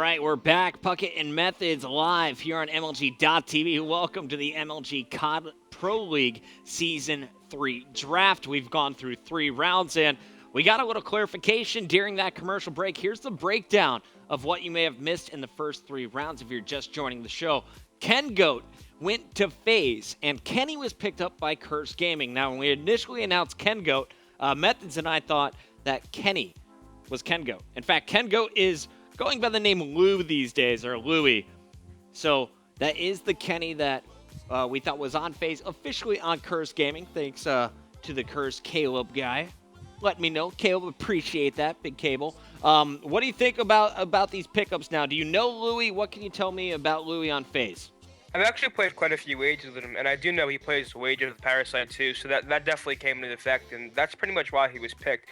All right, we're back. Puckett and Methods live here on MLG.TV. Welcome to the MLG CoD Pro League Season 3 draft. We've gone through 3 rounds, and we got a little clarification during that commercial break. Here's the breakdown of what you may have missed in the first 3 rounds if you're just joining the show. Ken Goat went to FaZe, and Kenny was picked up by Curse Gaming. Now, when we initially announced Ken Goat, Methods and I thought that Kenny was Ken Goat. In fact, Ken Goat is going by the name Lou these days, or Louie. So that is the Kenny that we thought was on FaZe, officially on Curse Gaming. Thanks to the Curse Caleb guy. Let me know. Caleb, appreciate that. Big Cable. What do you think about these pickups now? Do you know Louie? What can you tell me about Louie on FaZe? I've actually played quite a few wages with him, and I do know he plays wages with Parasite too, so that definitely came into effect, and that's pretty much why he was picked.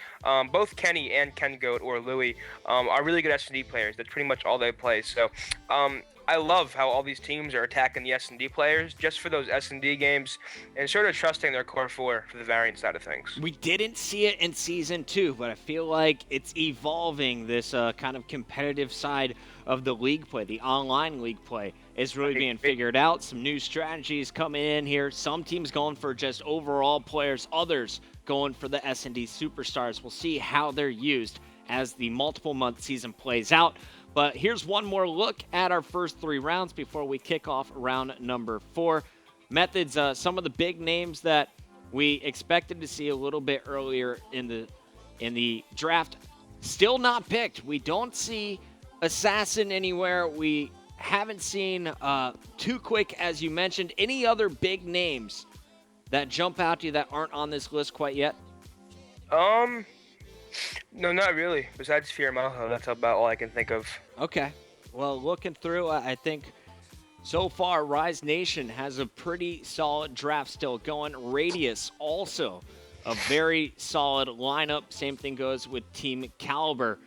Both Kenny and Ken Goat, or Louie, are really good S&D players. That's pretty much all they play. So I love how all these teams are attacking the S&D players just for those S&D games and sort of trusting their core four for the variant side of things. We didn't see it in Season 2, but I feel like it's evolving. This kind of competitive side of the league play, the online league play, is really being figured out. Some new strategies coming in here. Some teams going for just overall players, others going for the S&D superstars. We'll see how they're used as the multiple-month season plays out. But here's one more look at our first 3 rounds before we kick off round number 4. Methods, some of the big names that we expected to see a little bit earlier in the draft, still not picked. We don't see Assassin anywhere. We haven't seen Too Quick, as you mentioned. Any other big names that jump out to you that aren't on this list quite yet? No, not really. Besides Fear Malho, that's about all I can think of. Okay. Well, looking through, I think so far Rise Nation has a pretty solid draft still going. Radius also a very solid lineup. Same thing goes with Team Caliber.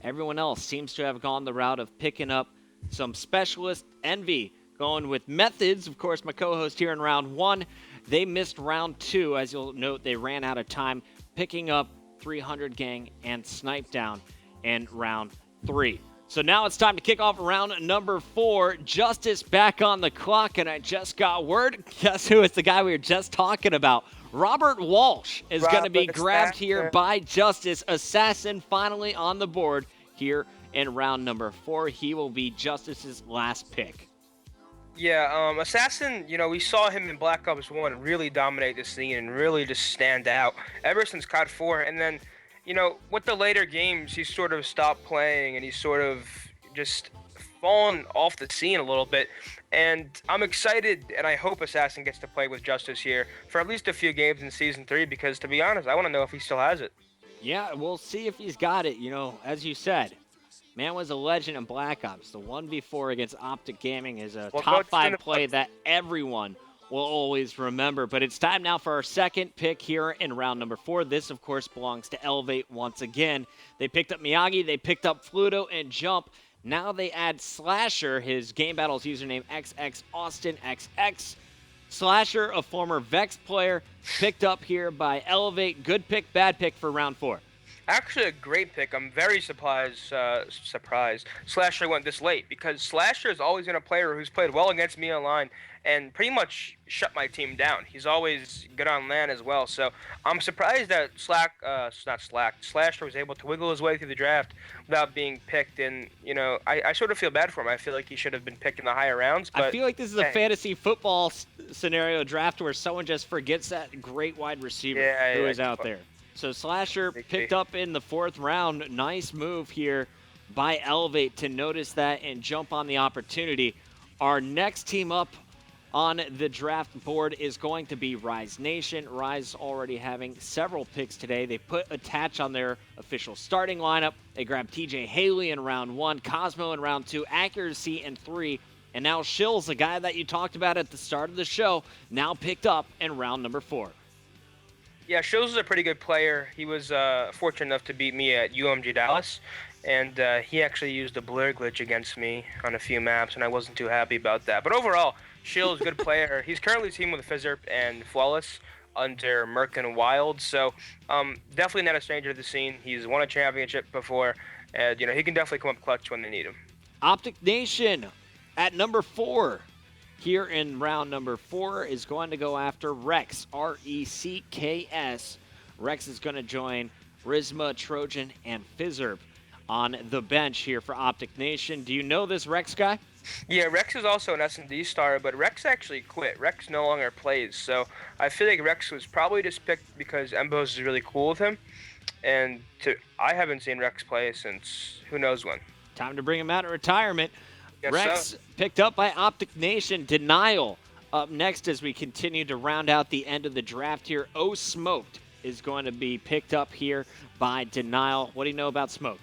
Everyone else seems to have gone the route of picking up some specialist. Envy going with Methods, of course, my co-host here in round 1. They missed round 2. As you'll note, they ran out of time, picking up 300 Gang and Snipe Down in round 3. So now it's time to kick off round number 4. Justice back on the clock, and I just got word. Guess who? It's the guy we were just talking about. Robert Walsh is going to be grabbed here by Justice. Assassin finally on the board here in round number 4. He will be Justice's last pick. Yeah, Assassin, we saw him in Black Ops 1 really dominate the scene and really just stand out ever since COD 4. And then, with the later games, he sort of stopped playing and he's sort of just fallen off the scene a little bit. And I'm excited, and I hope Assassin gets to play with Justice here for at least a few games in Season 3, because to be honest, I want to know if he still has it. Yeah, we'll see if he's got it. As you said, man was a legend in Black Ops. The 1v4 against Optic Gaming is a top 5 play that everyone will always remember. But it's time now for our second pick here in round number 4. This, of course, belongs to Elevate once again. They picked up Miyagi, they picked up Fluto and Jump. Now they add Slasher, his Game Battles username XXAustinXX. Slasher, a former Vex player, picked up here by Elevate. Good pick, bad pick for round 4. Actually, a great pick. I'm very surprised Slasher went this late, because Slasher is always been a player who's played well against me online and pretty much shut my team down. He's always good on LAN as well. So I'm surprised that Slasher was able to wiggle his way through the draft without being picked. And, I sort of feel bad for him. I feel like he should have been picked in the higher rounds. But I feel like this is a fantasy football scenario draft where someone just forgets that great wide receiver who is out there. So Slasher picked up in the 4th round. Nice move here by Elevate to notice that and jump on the opportunity. Our next team up on the draft board is going to be Rise Nation. Rise already having several picks today. They put Attach on their official starting lineup. They grabbed TJ Haley in round 1, Cosmo in round 2, Accuracy in 3, and now Shills, the guy that you talked about at the start of the show, now picked up in round number 4. Yeah, Shills is a pretty good player. He was fortunate enough to beat me at UMG Dallas, and he actually used a blur glitch against me on a few maps, and I wasn't too happy about that. But overall, Shills, good player. He's currently teamed with Fizzerp and Flawless under Merc and Wild, so definitely not a stranger to the scene. He's won a championship before, and he can definitely come up clutch when they need him. Optic Nation at number 4 here in round number 4 is going to go after Rex, R-E-C-K-S. Rex is going to join Rizma, Trojan, and Fizzerb on the bench here for Optic Nation. Do you know this Rex guy? Yeah, Rex is also an S&D star, but Rex actually quit. Rex no longer plays, so I feel like Rex was probably just picked because Embos is really cool with him. And I haven't seen Rex play since who knows when. Time to bring him out of retirement. Yes, Rex sir. picked up by Optic Nation. Denial up next as we continue to round out the end of the draft here. Oh Smoked is going to be picked up here by Denial. What do you know about Smoked?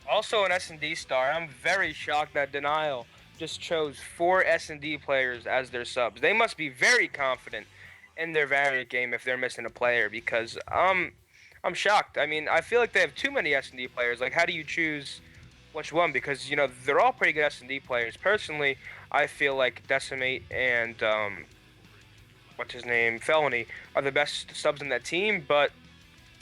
Also an S&D star. I'm very shocked that Denial just chose 4 S&D players as their subs. They must be very confident in their variant game if they're missing a player, because I'm shocked. I mean, I feel like they have too many S&D players. Like, how do you choose which one? Because, they're all pretty good S&D players. Personally, I feel like Decimate and what's his name, Felony, are the best subs in that team, but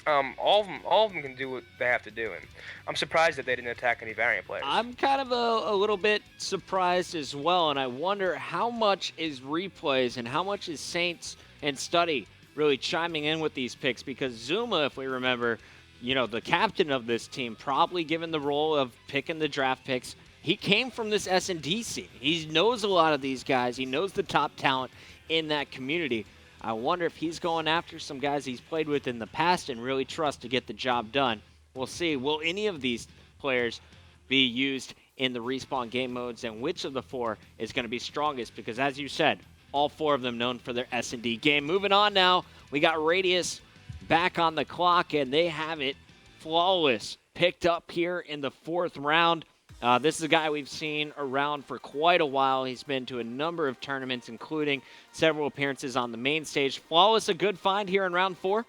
all of them can do what they have to do, and I'm surprised that they didn't attack any variant players. I'm kind of a little bit surprised as well, and I wonder how much is replays and how much is Saints and Study really chiming in with these picks, because Zuma, if we remember, the captain of this team, probably given the role of picking the draft picks. He came from this S&D scene. He knows a lot of these guys. He knows the top talent in that community. I wonder if he's going after some guys he's played with in the past and really trusts to get the job done. We'll see. Will any of these players be used in the Respawn game modes, and which of the 4 is going to be strongest? Because as you said, all 4 of them known for their S&D game. Moving on now, we got Radius back on the clock, and they have it flawless. Picked up here in the 4th round. This is a guy we've seen around for quite a while. He's been to a number of tournaments, including several appearances on the main stage. Flawless, a good find here in round 4?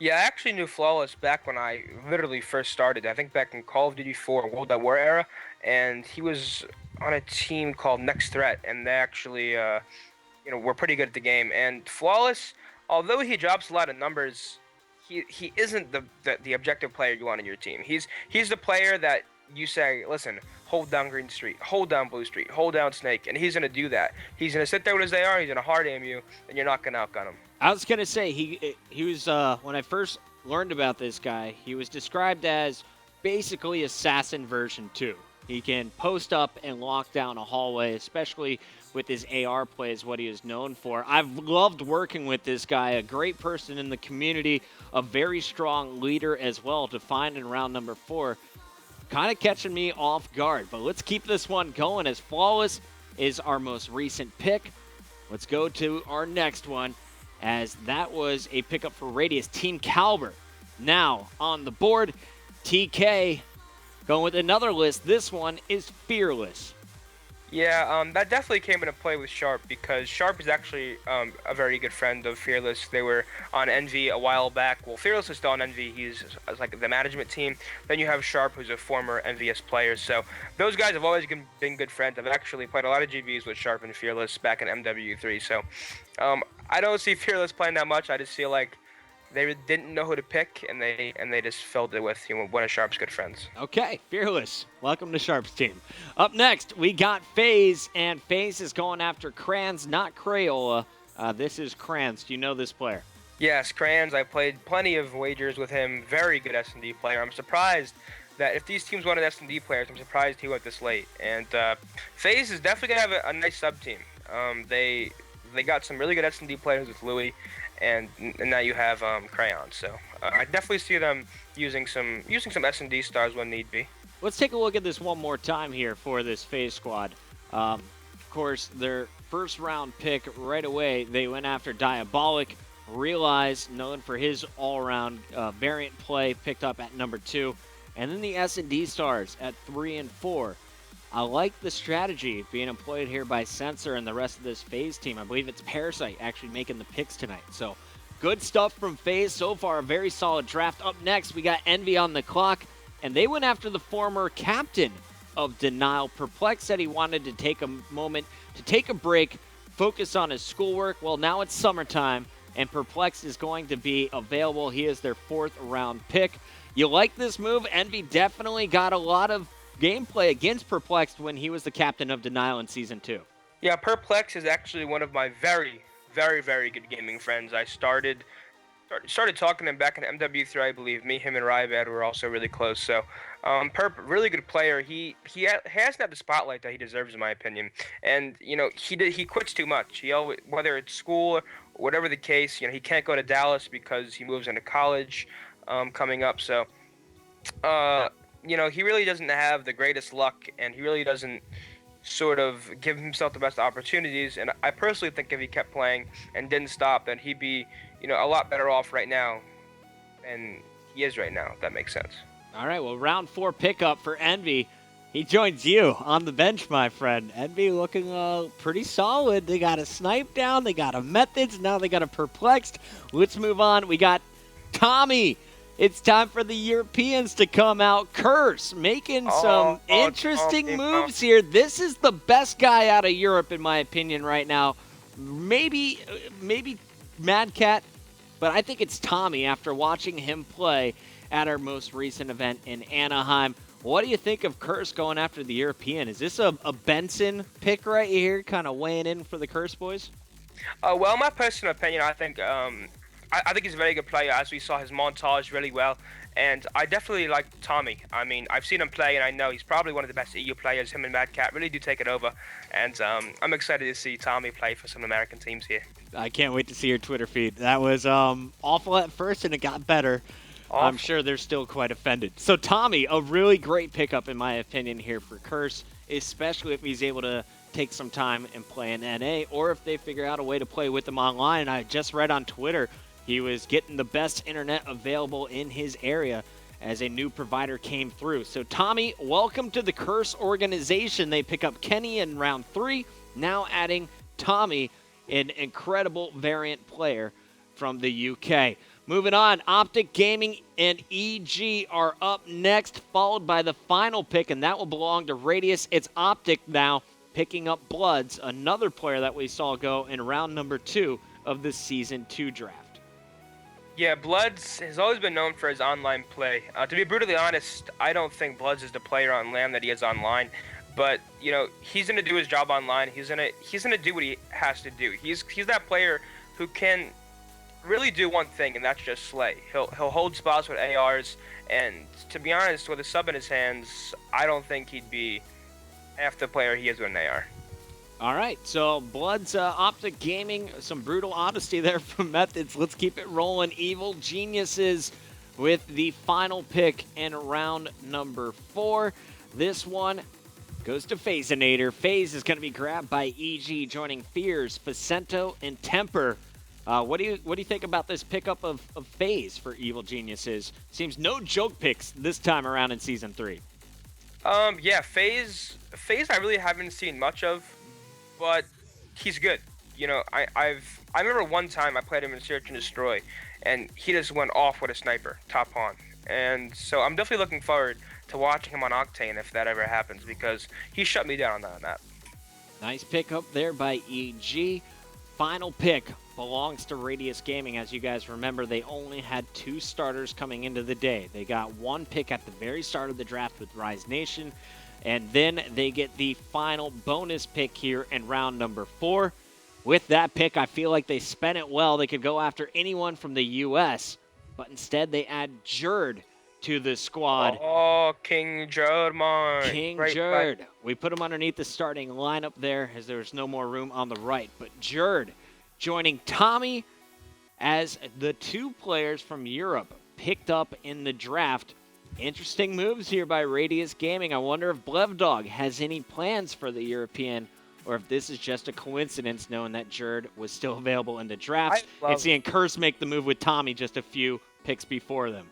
Yeah, I actually knew Flawless back when I literally first started. I think back in Call of Duty 4 World at War era, and he was on a team called Next Threat, and they actually, were pretty good at the game. And Flawless, although he drops a lot of numbers, he isn't the objective player you want on your team. He's the player that you say, listen, hold down Green Street, hold down Blue Street, hold down Snake, and he's going to do that. He's going to sit there with his AR, he's going to hard aim you, and you're not going to outgun him. I was going to say, he was, when I first learned about this guy, he was described as basically Assassin version 2. He can post up and lock down a hallway, especially with his AR play is what he is known for. I've loved working with this guy, a great person in the community, a very strong leader as well to find in round number 4. Kind of catching me off guard, but let's keep this one going as Flawless is our most recent pick. Let's go to our next one, as that was a pickup for Radius, Team Caliber. Now on the board, TK going with another list. This one is Fearless. Yeah, that definitely came into play with Sharp, because Sharp is actually a very good friend of Fearless. They were on Envy a while back. Well, Fearless is still on Envy. He's like the management team. Then you have Sharp, who's a former NVS player. So those guys have always been good friends. I've actually played a lot of GBs with Sharp and Fearless back in MW3. So I don't see Fearless playing that much. I just feel like they didn't know who to pick, and they just filled it with one of Sharp's good friends. Okay, Fearless. Welcome to Sharp's team. Up next, we got FaZe, and FaZe is going after Crayons, not Crayola. This is Crayons. Do you know this player? Yes, Crayons. I played plenty of wagers with him. Very good S&D player. I'm surprised that if these teams wanted S&D players, I'm surprised he went this late. And FaZe is definitely going to have a nice sub-team. They got some really good S&D players with Louis, and now you have Crayons. So I definitely see them using some S&D stars when need be. Let's take a look at this one more time here for this FaZe squad. Of course, their first round pick right away, they went after Diabolic. Realize, known for his all-around variant play, picked up at number 2. And then the S&D stars at 3 and 4. I like the strategy being employed here by Sensor and the rest of this FaZe team. I believe it's Parasite actually making the picks tonight. So good stuff from FaZe so far. A very solid draft. Up next, we got Envy on the clock, and they went after the former captain of Denial. Perplex said he wanted to take a moment to take a break, focus on his schoolwork. Well, now it's summertime, and Perplex is going to be available. He is their 4th round pick. You like this move? Envy definitely got a lot of gameplay against Perplexed when he was the captain of Denial in Season 2. Yeah, Perplex is actually one of my very, very, very good gaming friends. I started talking to him back in MW3, I believe. Me, him, and Ryabad were also really close. So, Perp, really good player. He hasn't had the spotlight that he deserves, in my opinion. And he quits too much. He always, whether it's school or whatever the case, he can't go to Dallas because he moves into college coming up. So, he really doesn't have the greatest luck, and he really doesn't sort of give himself the best opportunities. And I personally think if he kept playing and didn't stop, then he'd be a lot better off right now than he is right now, if that makes sense. All right, well, round 4 pickup for Envy. He joins you on the bench, my friend. Envy looking pretty solid. They got a snipe down. They got a methods. Now they got a perplexed. Let's move on. We got Tommy. It's time for the Europeans to come out. Curse, making some interesting moves here. This is the best guy out of Europe, in my opinion, right now. Maybe Mad Cat, but I think it's Tommy after watching him play at our most recent event in Anaheim. What do you think of Curse going after the European? Is this a Benson pick right here, kind of weighing in for the Curse boys? Well, my personal opinion, I think I think he's a very good player, as we saw his montage really well. And I definitely like Tommy. I mean, I've seen him play, and I know he's probably one of the best EU players. Him and Mad Cat really do take it over. And I'm excited to see Tommy play for some American teams here. I can't wait to see your Twitter feed. That was awful at first, and it got better. Awful. I'm sure they're still quite offended. So Tommy, a really great pickup, in my opinion, here for Curse, especially if he's able to take some time and play in NA, or if they figure out a way to play with him online. And I just read on Twitter he was getting the best internet available in his area as a new provider came through. So Tommy, welcome to the Curse organization. They pick up Kenny in round 3, now adding Tommy, an incredible variant player from the UK. Moving on, Optic Gaming and EG are up next, followed by the final pick, and that will belong to Radius. It's Optic now picking up Bloods, another player that we saw go in round number 2 of the Season 2 draft. Yeah, Bloods has always been known for his online play. To be brutally honest, I don't think Bloods is the player on LAN that he is online. But he's gonna do his job online. He's gonna do what he has to do. He's that player who can really do one thing, and that's just slay. He'll hold spots with ARs, and to be honest, with a sub in his hands, I don't think he'd be half the player he is with an AR. All right, so Bloods Optic Gaming, some brutal honesty there from Methods. Let's keep it rolling. Evil Geniuses with the final pick in round number 4. This one goes to Phazinator. FaZe is going to be grabbed by EG, joining Fears, Facento, and Temper. What do you think about this pickup of FaZe for Evil Geniuses? Seems no joke picks this time around in Season 3. Yeah, FaZe I really haven't seen much of, but he's good. I remember one time I played him in Search and Destroy, and he just went off with a sniper, top pawn. And so I'm definitely looking forward to watching him on Octane if that ever happens, because he shut me down on that map. Nice pickup there by EG. Final pick belongs to Radius Gaming. As you guys remember, they only had 2 starters coming into the day. They got 1 pick at the very start of the draft with Rise Nation, and then they get the final bonus pick here in round number 4. With that pick, I feel like they spent it well. They could go after anyone from the U.S., but instead they add Jerd to the squad. Oh, King Jerd, man. King Jerd. We put him underneath the starting lineup there as there's no more room on the right. But Jerd joining Tommy as the 2 players from Europe picked up in the draft. Interesting moves here by Radius Gaming. I wonder if Blevdog has any plans for the European, or if this is just a coincidence knowing that Jerd was still available in the draft and seeing Curse make the move with Tommy just a few picks before them.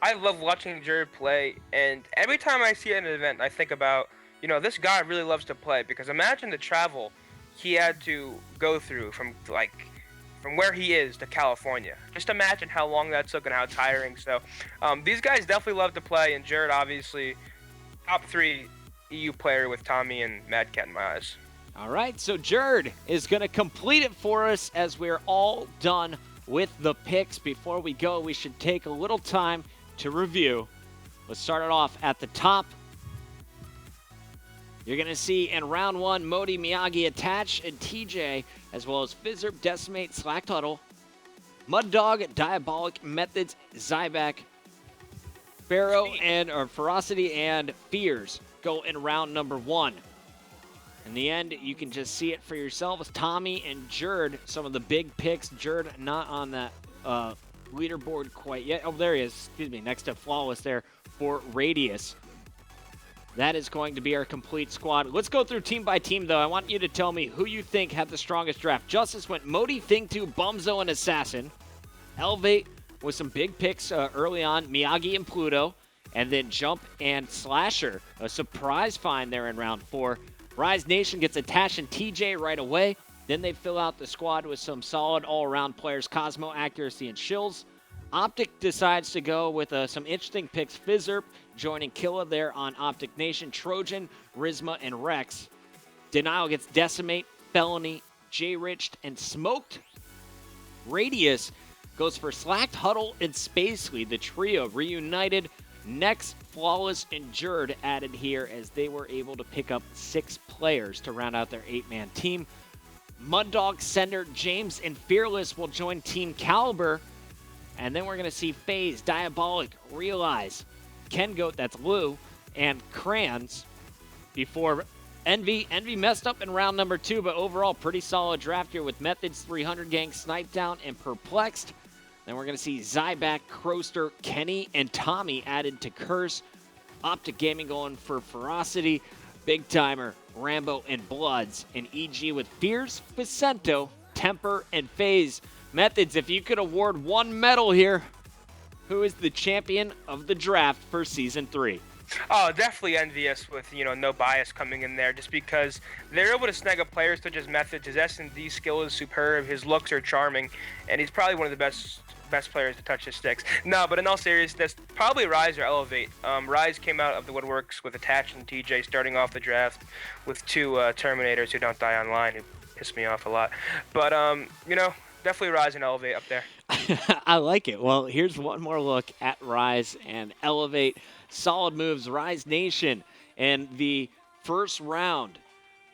I love watching Jerd play, and every time I see an event, I think about, this guy really loves to play, because imagine the travel he had to go through from where he is to California. Just imagine how long that took and how tiring. So these guys definitely love to play, and Jerd obviously top 3 EU player with Tommy and Mad Cat in my eyes. All right, so Jerd is going to complete it for us as we're all done with the picks. Before we go, we should take a little time to review. Let's start it off at the top. You're going to see in round 1, Modi, Miyagi, Attach, and TJ, as well as Fizzerp, Decimate, Slack Tuttle, Mud Dog, Diabolic, Methods, Zyback, Pharaoh, or Ferocity, and Fears go in round number 1. In the end, you can just see it for yourselves. Tommy and Jerd, some of the big picks. Jerd not on that leaderboard quite yet. Oh, there he is. Excuse me. Next to Flawless there for Radius. That is going to be our complete squad. Let's go through team by team, though. I want you to tell me who you think had the strongest draft. Justice went Modi, Thing2, Bumzo, and Assassin. Elevate with some big picks early on, Miyagi and Pluto. And then Jump and Slasher. A surprise find there in round 4. Rise Nation gets Attached and TJ right away. Then they fill out the squad with some solid all-around players, Cosmo, Accuracy, and Shills. Optic decides to go with some interesting picks. Fizzerp joining Killa there on Optic Nation. Trojan, Rizma, and Rex. Denial gets Decimate, Felony, J-Riched, and Smoked. Radius goes for Slacked, Huddle, and Spacely. The trio reunited. Next, Flawless and Jerd added here as they were able to pick up 6 players to round out their 8-man team. Muddog, Sender, James, and Fearless will join Team Caliber. And then we're going to see FaZe, Diabolic, Realize, Ken Goat, that's Lou, and Crayons before Envy. Envy messed up in round number 2, but overall pretty solid draft here with Methods, 300 Gang, Snipe Down, and Perplexed. Then we're going to see Zyback, Croster, Kenny, and Tommy added to Curse. Optic Gaming going for Ferocity, Big Timer, Rambo, and Bloods. And EG with Fears, Vicento, Temper, and FaZe. Methods, if you could award one medal here, who is the champion of the draft for Season 3? Oh, definitely envious with, no bias coming in there, just because they're able to snag up players such as Methods. His S&D skill is superb, his looks are charming, and he's probably one of the best players to touch his sticks. No, but in all seriousness, probably Rise or Elevate. Rise came out of the woodworks with Attach and TJ starting off the draft with 2 Terminators who don't die online, who piss me off a lot. But, definitely Rise and Elevate up there. I like it. Well, here's one more look at Rise and Elevate. Solid moves. Rise Nation in the first round.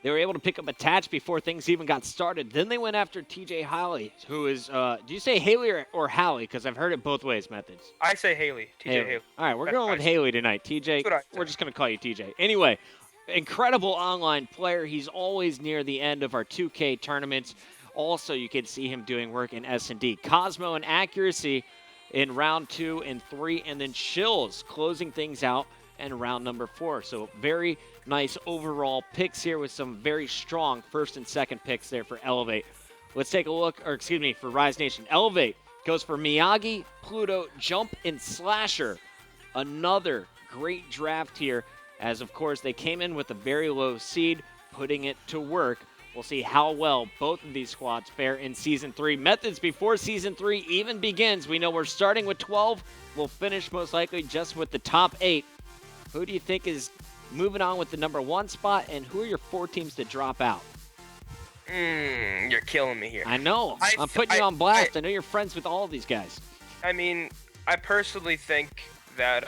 They were able to pick up Attach before things even got started. Then they went after TJ Halley, who is, do you say Haley or Halley? Because I've heard it both ways, Methods. I say Haley. TJ Haley. All right, we're going with Haley tonight. TJ, we're just going to call you TJ. Anyway, incredible online player. He's always near the end of our 2K tournaments. Also, you can see him doing work in S&D. Cosmo and Accuracy in round 2 and 3, and then Shills closing things out in round number 4. So very nice overall picks here with some very strong first and second picks there for Elevate. Let's take a look, for Rise Nation. Elevate goes for Miyagi, Pluto, Jump, and Slasher. Another great draft here, as of course they came in with a very low seed, putting it to work. We'll see how well both of these squads fare in Season 3. Methods before Season 3 even begins. We know we're starting with 12. We'll finish most likely just with the top 8. Who do you think is moving on with the number 1 spot, and who are your 4 teams to drop out? You're killing me here. I know. I'm putting you on blast. I know you're friends with all of these guys. I mean, I personally think that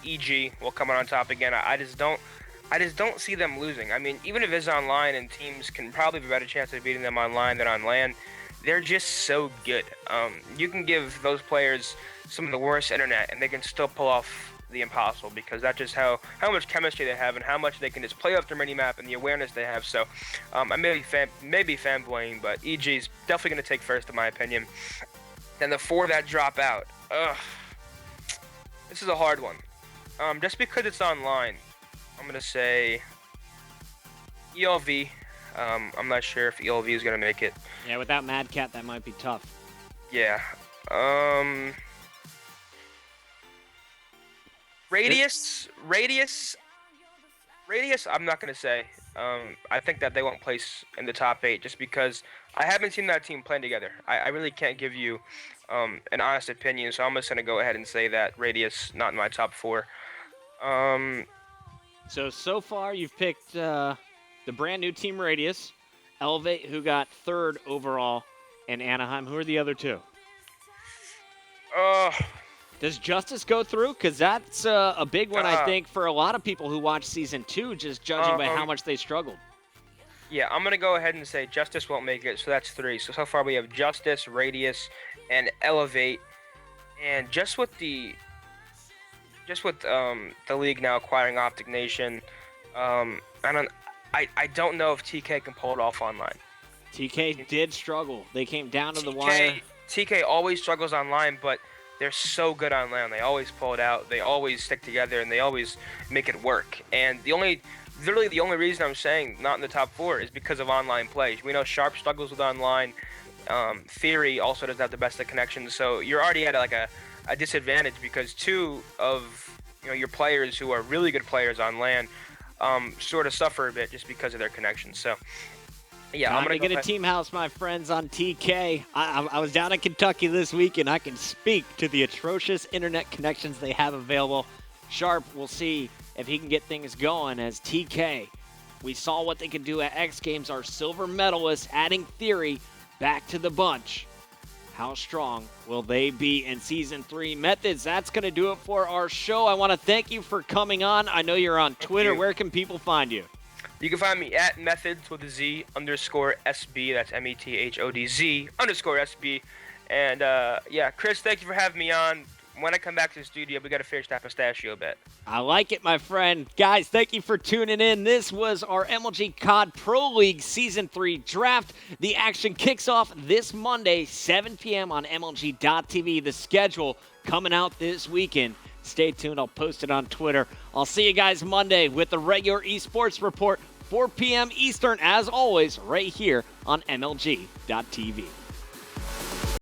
EG will come out on top again. I just don't see them losing. I mean, even if it's online and teams can probably have a better chance of beating them online than on LAN, they're just so good. You can give those players some of the worst internet, and they can still pull off the impossible, because that's just how much chemistry they have and how much they can just play off their mini-map and the awareness they have. So I may be fanboying, but EG's definitely going to take first in my opinion. Then the 4 that drop out. This is a hard one. Just because it's online, I'm going to say ELV. I'm not sure if ELV is going to make it. Yeah, without Mad Cat, that might be tough. Yeah. Radius, I'm not going to say. I think that they won't place in the top 8 just because I haven't seen that team playing together. I really can't give you an honest opinion, so I'm just going to go ahead and say that Radius not in my top 4. So far you've picked the brand new team Radius, Elevate, who got 3rd overall in Anaheim. Who are the other 2? Does Justice go through? Because that's a big one, I Uh, think, for a lot of people who watch Season 2, just judging by how um, much they struggled. Yeah, I'm gonna go ahead and say Justice won't make it, so that's 3. So far we have Justice, Radius, and Elevate, and just with the league now acquiring Optic Nation, I don't know if TK can pull it off online. TK did struggle. They came down to the TK wire. TK always struggles online, but they're so good online. They always pull it out. They always stick together, and they always make it work. And literally the only reason I'm saying not in the top 4 is because of online play. We know Sharp struggles with online. Theory also doesn't have the best of connections, so you're already at like a disadvantage because 2 of your players who are really good players on LAN sort of suffer a bit just because of their connections. So yeah, Time I'm gonna to get go a team house, my friends, on TK. I was down in Kentucky this week, and I can speak to the atrocious internet connections they have available. Sharp, we'll see if he can get things going as TK. We saw what they could do at X Games, our silver medalists, adding Theory back to the bunch. How strong will they be in Season 3? Methods, that's going to do it for our show. I want to thank you for coming on. I know you're on Twitter. Where can people find you? You can find me at methods with a Z _SB. That's METHODZ _SB. And yeah, Chris, thank you for having me on. When I come back to the studio, we got to finish that pistachio bet. I like it, my friend. Guys, thank you for tuning in. This was our MLG COD Pro League Season 3 draft. The action kicks off this Monday, 7 p.m. on MLG.tv. The schedule coming out this weekend. Stay tuned. I'll post it on Twitter. I'll see you guys Monday with the regular esports report, 4 p.m. Eastern, as always, right here on MLG.tv.